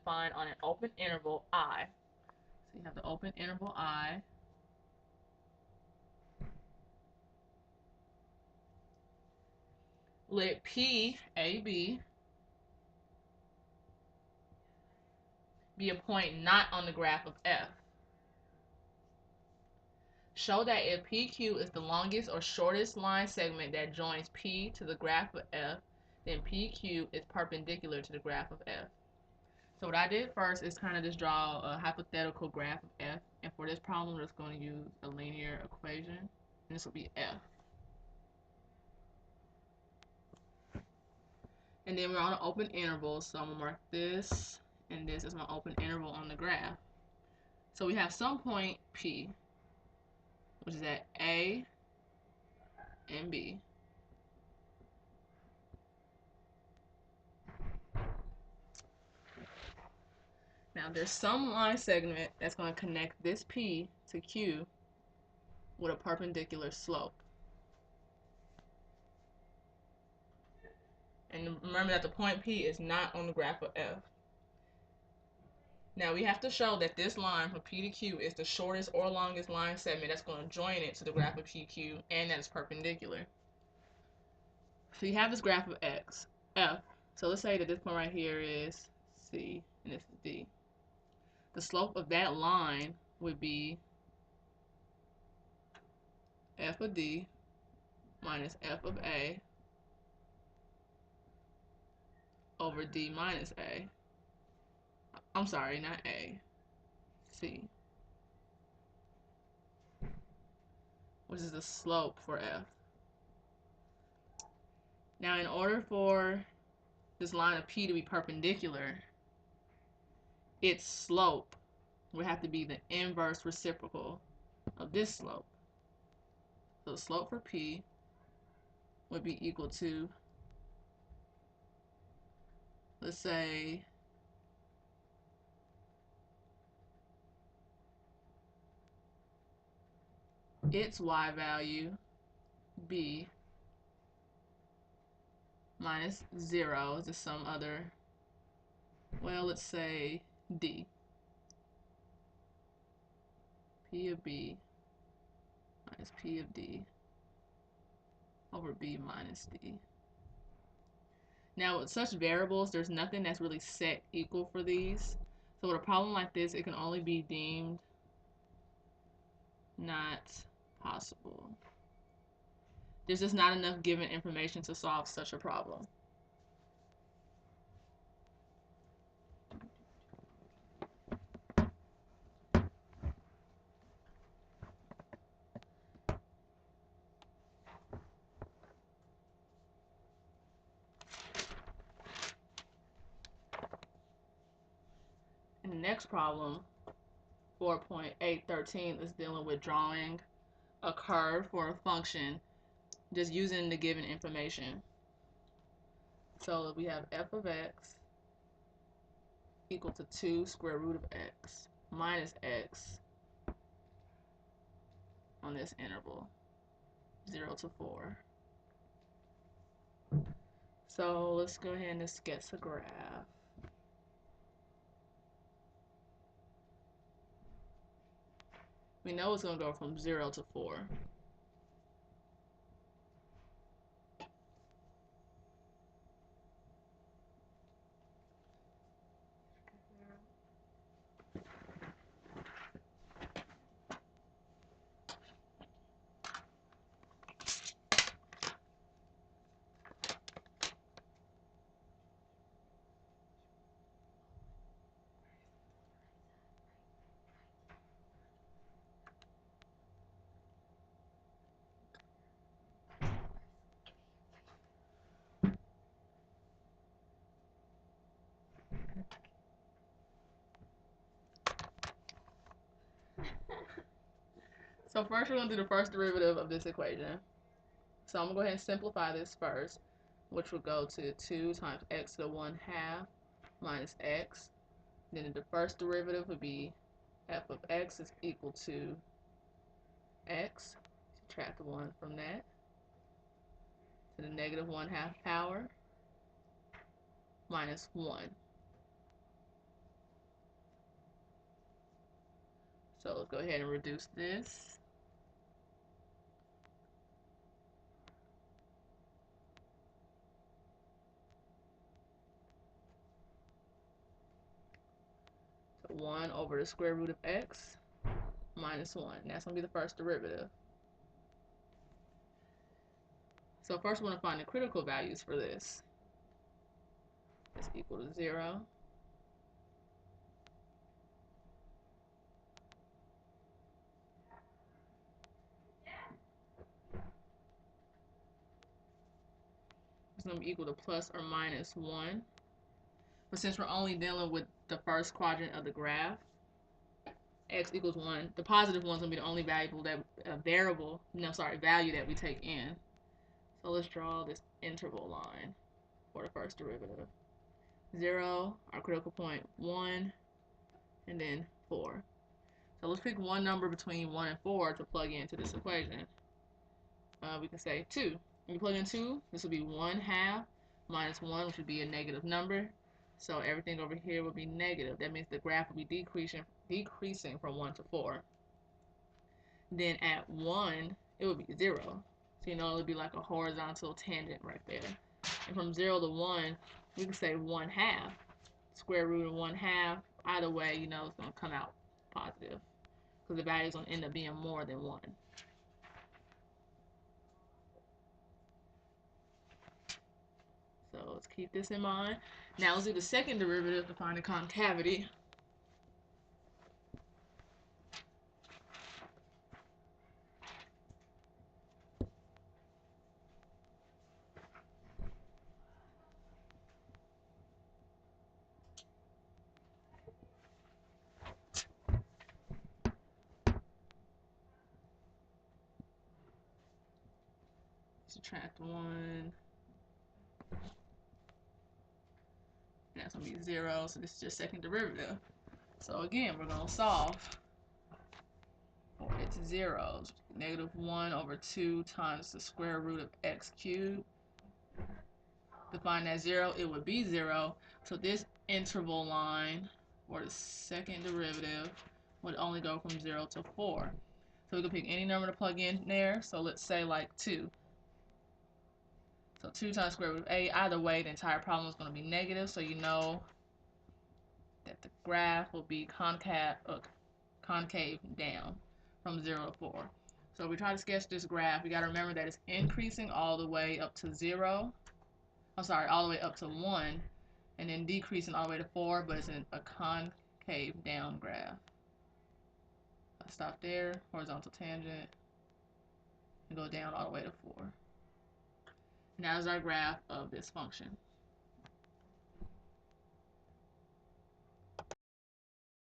defined on an open interval I. So you have the open interval I. Let P, A, B be a point not on the graph of F. Show that if PQ is the longest or shortest line segment that joins P to the graph of F, then PQ is perpendicular to the graph of F. So what I did first is kind of just draw a hypothetical graph of F. And for this problem, we're just going to use a linear equation. And this will be F. And then we're on an open interval, so I'm going to mark this, and this is my open interval on the graph. So we have some point P, which is at A and B. Now there's some line segment that's going to connect this P to Q with a perpendicular slope. And remember that the point P is not on the graph of F. Now we have to show that this line from P to Q is the shortest or longest line segment that's going to join it to the graph of PQ, and that it's perpendicular. So you have this graph of F. So let's say that this point right here is C and this is D. The slope of that line would be F of D minus F of A over D minus A. I'm sorry, not A, C, which is the slope for F. Now in order for this line of P to be perpendicular, its slope would have to be the inverse reciprocal of this slope. So the slope for P would be equal to, let's say, its y value, B, minus 0 is some other, well, let's say D. P of B minus P of D over B minus D. Now with such variables, there's nothing that's really set equal for these. So with a problem like this, it can only be deemed not possible. There's just not enough given information to solve such a problem. And the next problem, 4.813, is dealing with drawing a curve for a function just using the given information. So we have f of x equal to 2 square root of x minus x on this interval, 0 to 4. So let's go ahead and sketch a graph. We know it's going to go from 0 to 4. So first we're going to do the first derivative of this equation. So I'm going to go ahead and simplify this first, which will go to 2 times x to the 1/2 minus x. Then the first derivative would be f of x is equal to x. Subtract the 1 from that. To the negative 1/2 power minus 1. So let's go ahead and reduce this. So 1 over the square root of x minus 1. And that's going to be the first derivative. So first we want to find the critical values for this. It's equal to 0. It's going to be equal to plus or minus 1. But since we're only dealing with the first quadrant of the graph, x equals 1, the positive one's going to be the only value that we take in. So let's draw this interval line for the first derivative. 0, our critical point, 1, and then 4. So let's pick one number between 1 and 4 to plug into this equation. We can say 2. When you plug in 2, this will be 1/2 minus 1, which would be a negative number. So everything over here will be negative. That means the graph will be decreasing from 1 to 4. Then at 1, it would be 0. So you know it would be like a horizontal tangent right there. And from 0 to 1, we can say 1/2. Square root of 1/2. Either way, you know it's going to come out positive, because the value is going to end up being more than 1. So let's keep this in mind. Now let's do the second derivative to find the concavity. Subtract 1. That's going to be 0. So this is just second derivative. So again, we're going to solve for its zeros. Negative 1 over 2 times the square root of x cubed. To find that 0, it would be 0. So this interval line for the second derivative would only go from 0 to 4. So we can pick any number to plug in there. So let's say like 2. So 2 times square root of 8. Either way, the entire problem is going to be negative. So you know that the graph will be concave down from 0 to 4. So we try to sketch this graph. We got to remember that it's increasing all the way up to 0. I'm sorry, all the way up to 1, and then decreasing all the way to 4, but it's in a concave down graph. I stop there, horizontal tangent, and go down all the way to 4. And that is our graph of this function.